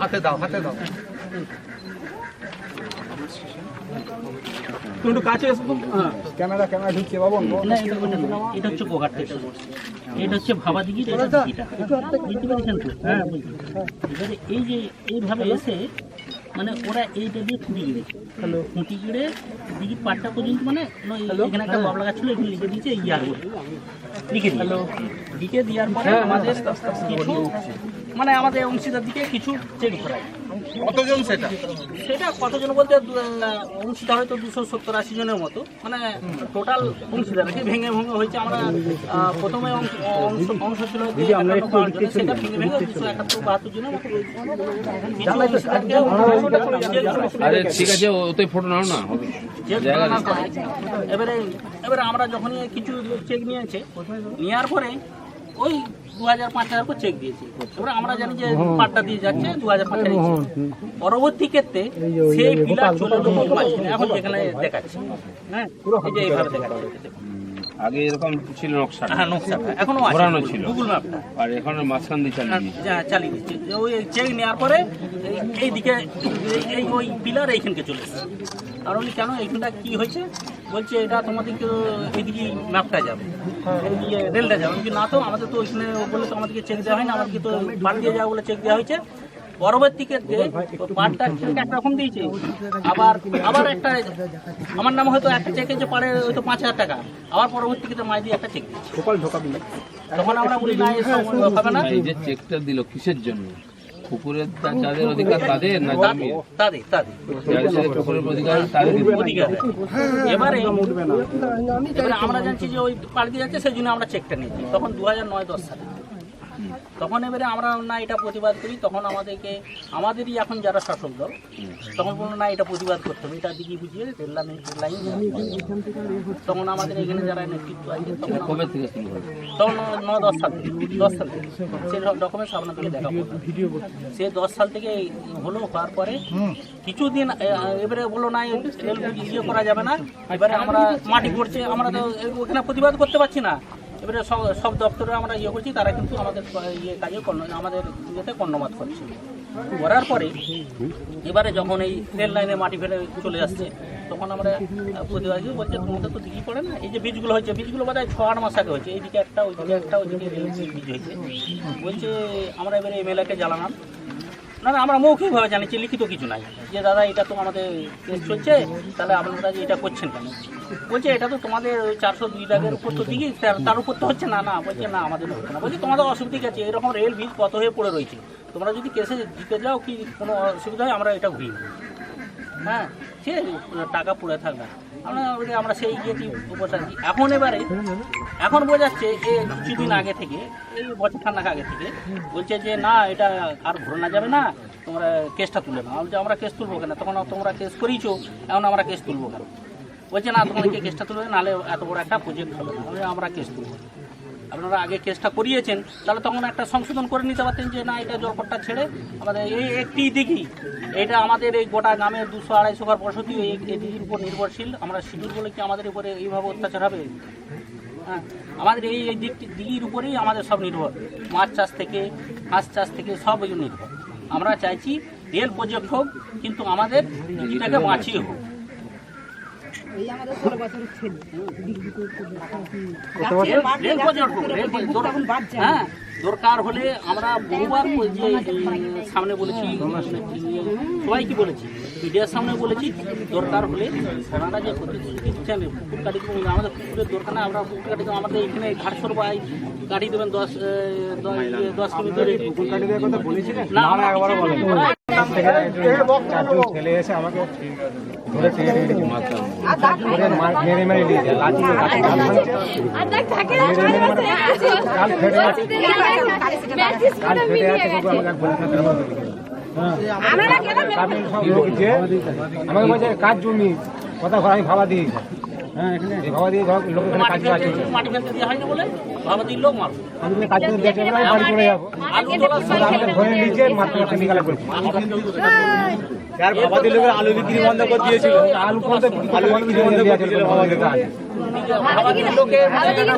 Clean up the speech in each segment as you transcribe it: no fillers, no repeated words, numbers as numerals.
হাতে দাও একটু কাছে এসো তো। ক্যামেরা ঢুকছে বাবু। না এটা হচ্ছে গোঘাট থেকে এটা হচ্ছে ভাবা দিঘির এটা দিঘিটা বুঝতে পেরেছেন তো? হ্যাঁ এবারে এই যে এইভাবে এসে মানে ওরা এইটা দিয়ে খুঁটি গিড়েছে খুঁটি গিড়ে দিঘির পাটটা পর্যন্ত মানে এখানে একটা বাবলা গাছ ছিল এখানে লিখে দিয়েছে ইয়ার বলে লিখে দেওয়ার পরে আমাদের কিছু মানে আমাদের অংশীদার দিকে কিছু চেক করায়। কতজন সেটা? সেটা কতজন বলতে অংশীদার হয়তো 270-80 জনের মতো, মানে টোটাল অংশীদার ভেঙে হয়েছে। আমরা প্রথমে অংশ ছিল সেটা ভেঙে 271-72 জনের মতো। ঠিক আছে, ওতে ফটো নাও না। এবারে আমরা যখনই কিছু চেক নিয়েছে নেওয়ার পরে ওই 2000-5000 করে চেক দিয়েছি। এবারে আমরা জানি যে পাটটা দিয়ে যাচ্ছে 2000-5000। পরবর্তী ক্ষেত্রে সেই পিলার চলে এখন যেখানে দেখাচ্ছে, হ্যাঁ এই যে এইভাবে দেখাচ্ছে। আগে এরকম ছিল নকশাটা? হ্যাঁ নকশাটা এখনো ঘোরানো ছিল গুগল ম্যাপটা, আর এখন মাঝখান দিয়ে চালিয়ে দিচ্ছে। ওই চেক নেওয়ার পরে এইদিকে ওই পিলার এইখানকে চলে এসেছে। আর ওই কেন এইখানটা কি হয়েছে বলছে এটা তোমাদেরকে এইদিকে ম্যাপটা যাবে এইদিকে রেলটা যাবে না, তো আমাদের তো ওইখানে বলে তো আমাদেরকে চেক দেওয়া হয় না, আমাদেরকে তো পাট দিয়ে যাওয়া বলে চেক দেওয়া হয়েছে। পরবর্তী ক্ষেত্রে পাটটা একরকম দিয়েছে, আবার একটা আমার নাম হয়তো একটা চেক যে পারে হয়তো 5000 টাকা, আবার পরবর্তী ক্ষেত্রে মাই দিয়ে একটা চেক দিচ্ছে। তখন আমরা বলি না হবে না। এই যে চেকটা দিল কিসের জন্য? পুকুরের যাদের অধিকার তাদের না জমির? তাদের পুকুরের অধিকার তাদের অধিকার। এবারে আমরা জানছি যে ওই পাট দিয়ে যাচ্ছে, সেই জন্য আমরা চেকটা নিয়েছি তখন 2009-10 সালে। তখন এবারে আমরা না এটা প্রতিবাদ করি, তখন আমাদেরই এখন যারা শাসক দল তখন বললো না এটা প্রতিবাদ করতে হবে, এটা দিকে বুঝিয়ে রেল লাইন। তখন আমাদের এখানে যারা নেতৃত্ব আছে তখন 9-10 সাল থেকে সেই ডকুমেন্টস আপনাদেরকে দেখাবো। সে 10 সাল থেকে হলো, হওয়ার পরে কিছুদিন এবারে বললো না রেল ইয়ে করা যাবে না। এবারে আমরা মাটি পড়ছে, আমরা তো ওখানে প্রতিবাদ করতে পারছি না। এবারে সব দপ্তরে আমরা ইয়ে করছি, তারা কিন্তু আমাদের ইয়ে কাজে আমাদের ইয়েতে কর্ণপাত করছে। করার পরে এবারে যখন এই রেল লাইনে মাটি ফেলে চলে আসছে তখন আমরা প্রতিবাদ বলছে তোমাদের তো দিঘি পড়ে না। এই যে বীজগুলো হয়েছে, বীজগুলো বোধ হয় 6-8 মাস আগে হয়েছে, এইদিকে একটা ওইদিকে একটা ওইদিকে বীজ হয়েছে। বলছে আমরা এবারে MLA-কে জ্বালালাম, না আমরা মৌখিকভাবে জানিয়েছি, লিখিত কিছু নাই, যে দাদা এটা তো আমাদের কেস চলছে, তাহলে আপনারা যে এটা করছেন কেন? বলছে এটা তো তোমাদের 402 দাগের উপর তো দিঘি, তার উপর তো হচ্ছে না। বলছে না আমাদের হচ্ছে না। বলছে তোমাদের অসুবিধা আছে, এরকম রেল বীজ কত হয়ে পড়ে রয়েছে, তোমরা যদি কেসে জিতে যাও কি কোনো অসুবিধা হয় আমরা এটা ঘুরিয়ে দেবো। হ্যাঁ ঠিক আছে, টাকা পড়ে থাকবে। আমরা সেই ইয়েটি বসাচ্ছি। এখন বোঝাচ্ছে কিছুদিন আগে থেকে, এই বছর ঠান্ডা আগে থেকে বলছে যে না এটা আর ঘোরানো যাবে না, তোমরা কেসটা তুলে নাও। বলছে আমরা কেস তুলবো কেন? তখন তোমরা কেস করিয়েছো, এখন আমরা কেস তুলবো কেন? বলছে না তোমাদেরকে কেসটা তুলবে, নাহলে এত বড় একটা প্রজেক্ট হবে না। আমরা কেস তুলবো। আপনারা আগে কেসটা করিয়েছেন, তাহলে তখন একটা সংশোধন করে নিতে পারতেন যে না এটা জলপট্টা ছেড়ে আমাদের এই একটি দিঘি, এটা আমাদের এই গোটা গ্রামের 200-250 ঘর বসতি এই দিঘির উপর নির্ভরশীল। আমরা শিডিউল বলে কি আমাদের উপরে এইভাবে অত্যাচার হবে? হ্যাঁ, আমাদের এই দিঘির উপরেই আমাদের সব নির্ভর, মাছ চাষ থেকে হাঁস চাষ থেকে সব নির্ভর। আমরা চাইছি রেল প্রজেক্ট হোক, কিন্তু আমাদের দিঘিটাকে বাঁচিয়ে হোক। হ্যাঁ, দরকার হলে আমরা বহুবার যে সামনে বলেছি, সবাইকে বলেছি, মিডিয়ার সামনে বলেছি, দরকার হলে ওনারা যে প্রতিশ্রুতি দিচ্ছেন পুকুর কাটি আমাদের পুকুরের দরকার না, আমরা পুকুর কাটি আমাদের এখানে ঘাটসর বাই গাড়ি দেবেন 10 কিলোমিটার না। ছেলে এসে আমাকে ধরে মেরে দিয়েছে, লাঠি আমাকে বলছে কাজ জমি কথা ঘর আমি ভাবা দিয়েছি। হ্যাঁ, এখানে ভাবা দিয়ে লোকের কাজ মাটি ফেলতে দেওয়া হয়নি বলে ভাবা দিল মার আমি কাজ করে দেখে বাড়ি চলে যাবো। আমাকে ধরে নিচে মাত্র নিকালা করছি। আলু বিক্রি বন্ধ করে দিয়েছিল, আলু বিক্রি বন্ধ করে দিয়েছিল। ভাবাদির লোকের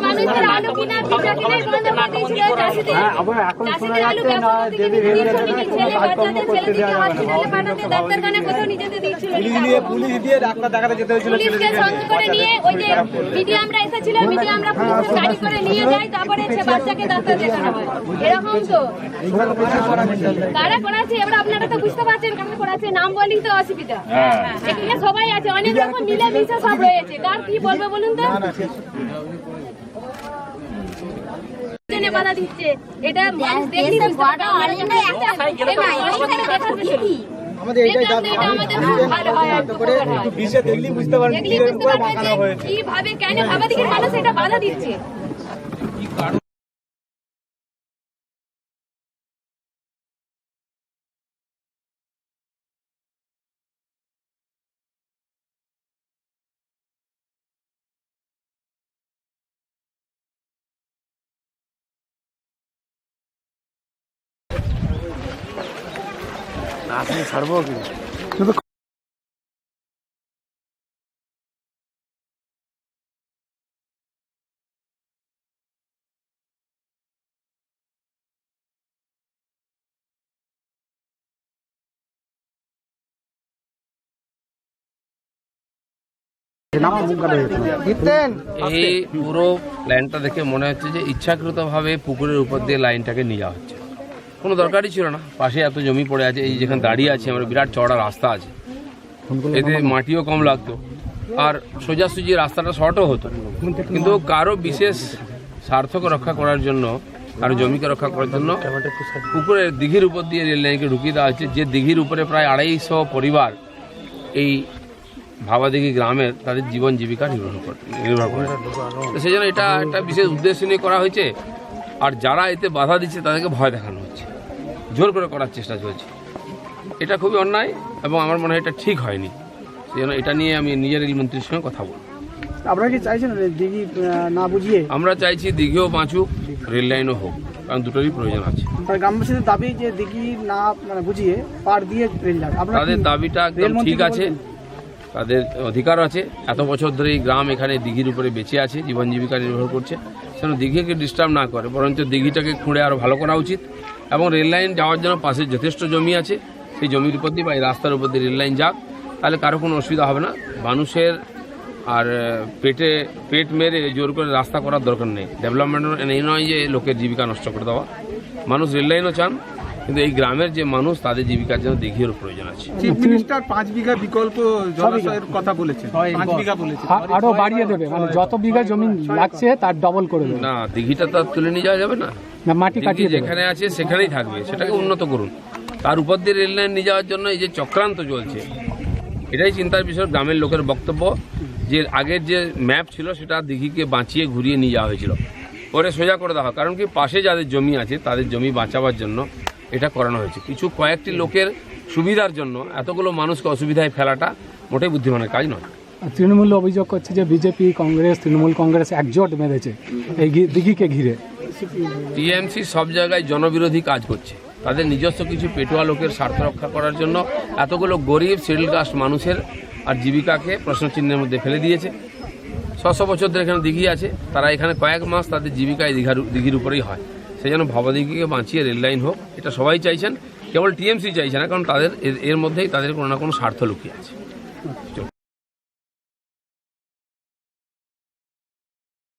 মানুষের আলু কিনা পিঠা কিনে বন্ধ করে দিয়েছিল চাষিদের। আবার এখন শোনা চাষিদের আলু যাচ্ছে না ব্যবসা থেকে যদি ভেবে ছেলে রাখে বাচ্চাদের ছেলেদিকে হসপিটালে পাঠাতে ডাক্তারখানা কোথাও নিয়ে যেতে দিচ্ছিল না। পুলিশ দিয়ে ডাক্তার দেখাতে যেতে হয়েছিল পুলিশকে সঙ্গে করে নিয়ে ওই যে মিডিয়া আমরা এসেছিল মিডিয়া আমরা পুলিশের গাড়ি করে নিয়ে যাই তারপরে সে বাচ্চাকে ডাক্তার দেখানো হয়। এরকম তো কারা করাচ্ছে এবার আপনারা তো বুঝতে পারছেন কারা করাচ্ছে নাম বলি তো অসুবিধা। এখানে সবাই আছে অনেক রকম মিলেমিশে সব রয়েছে কার কি বলবে বলুন তো। বাধা দিচ্ছে এটা মানুষ দেখলি কিভাবে কেন ভাবাদিকে মানুষ এটা বাধা দিচ্ছে। ছাড়বো কি এই পুরো লাইনটা দেখে মনে হচ্ছে যে ইচ্ছাকৃতভাবে পুকুরের উপর দিয়ে লাইনটাকে নিয়ে যাওয়া হচ্ছে। কোনো দরকারই ছিল না, পাশে এত জমি পড়ে আছে, এই যেখানে দাঁড়িয়ে আছে আমরা বিরাট চওড়া রাস্তা আছে, এতে মাটিও কম লাগতো আর সোজাসুজি রাস্তাটা শর্টও হতো। কিন্তু কারো বিশেষ স্বার্থকে রক্ষা করার জন্য, কারো জমিকে রক্ষা করার জন্য পুকুরের দিঘির উপর দিয়ে রেল লাইনকে ঢুকিয়ে দেওয়া হচ্ছে, যে দিঘির উপরে প্রায় 250 পরিবার এই ভাবাদিঘি গ্রামের তাদের জীবন জীবিকা নির্ভর করে। তো সেই জন্য এটা একটা বিশেষ উদ্দেশ্য নিয়ে করা হয়েছে। আর যারা এতে বাধা দিচ্ছে তাদেরকে ভয় দেখানো হচ্ছে, জোর করে করার চেষ্টা চলছে। এটা খুবই অন্যায় এবং আমার মনে হয় এটা ঠিক হয়নি। সেই জন্য এটা নিয়ে আমি নিজের রেলমন্ত্রীর সঙ্গে কথা বলব। আপনারা কি চাইছেন দিঘি না বুঝিয়ে? আমরা চাইছি দিঘিও বাঁচুক, রেল লাইনও হোক, কারণ দুটোরই প্রয়োজন আছে। গ্রামবাসীদের দাবি যে দিঘি না বুঝিয়ে পার দিয়ে রেল যাক, তাদের দাবিটা একদম ঠিক আছে, তাদের অধিকার আছে। এত বছর ধরে এই গ্রাম এখানে দিঘির উপরে বেঁচে আছে, জীবন জীবিকা নির্ভর করছে। সেজন্য দিঘিকে ডিস্টার্ব না করে বরঞ্চ দিঘিটাকে খুঁড়ে আরও ভালো করা উচিত এবং রেল লাইন যাওয়ার জন্য পাশে যথেষ্ট জমি আছে, সেই জমির উপর দিয়ে বা এই রাস্তার উপর দিয়ে রেল লাইন যাক, তাহলে কারো কোনো অসুবিধা হবে না। মানুষের আর পেট মেরে জোর করে রাস্তা করার দরকার নেই। ডেভেলপমেন্ট এই নয় যে লোকের জীবিকা নষ্ট করে দেওয়া। মানুষ রেল লাইনও চান, কিন্তু এই গ্রামের যে মানুষ তাদের জীবিকার জন্য দিঘির প্রয়োজন আছে। চিফ মিনিস্টার 5 বিঘা বিকল্প জলাশয়ের কথা বলেছেন, 5 বিঘা বলেছেন, আরো বাড়িয়ে দেবে, মানে যত বিঘা জমি লাগছে তার ডবল করে দেবে। না, দিঘিটা তো তুলে নিয়ে যাওয়া যাবে না, মাটি কাটিয়ে যেখানে আছে সেখানেই থাকবে, সেটাকে উন্নত করুন। তার উপর দিয়ে রেল লাইন নিয়ে যাওয়ার জন্য এই যে চক্রান্ত চলছে, এটাই চিন্তার বিষয়। গ্রামের লোকের বক্তব্য যে আগের যে ম্যাপ ছিল সেটা দিঘিকে বাঁচিয়ে ঘুরিয়ে নিয়ে যাওয়া হয়েছিল, পরে সোজা করে দেওয়া হয়। কারণ কি পাশে যাদের জমি আছে তাদের জমি বাঁচাবার জন্য এটা করানো হয়েছে। কয়েকটি লোকের সুবিধার জন্য এতগুলো মানুষকে অসুবিধায় ফেলাটা মোটেই বুদ্ধিমানের কাজ নয়। তৃণমূল অভিযোগ করছে যে বিজেপি কংগ্রেস তৃণমূল কংগ্রেস একজোট বেঁধেছে এই দিঘিকে ঘিরে। টিএমসি সব জায়গায় জনবিরোধী কাজ করছে, তাদের নিজস্ব কিছু পেটুয়া লোকের স্বার্থ রক্ষা করার জন্য এতগুলো গরিব শিডিউল কাস্ট মানুষের আর জীবিকাকে প্রশ্নচিহ্নের মধ্যে ফেলে দিয়েছে। 600 বছর ধরে এখানে দিঘি আছে, তারা এখানে কয়েক মাস তাদের জীবিকায় দিঘির উপরেই হয়। সেই জন্য ভাবাদিঘিকে বাঁচিয়ে রেল লাইন হোক, এটা সবাই চাইছেন, কেবল টিএমসি চাইছে না, কারণ তাদের এর মধ্যেই তাদের কোনো না কোনো স্বার্থ লুকিয়ে আছে।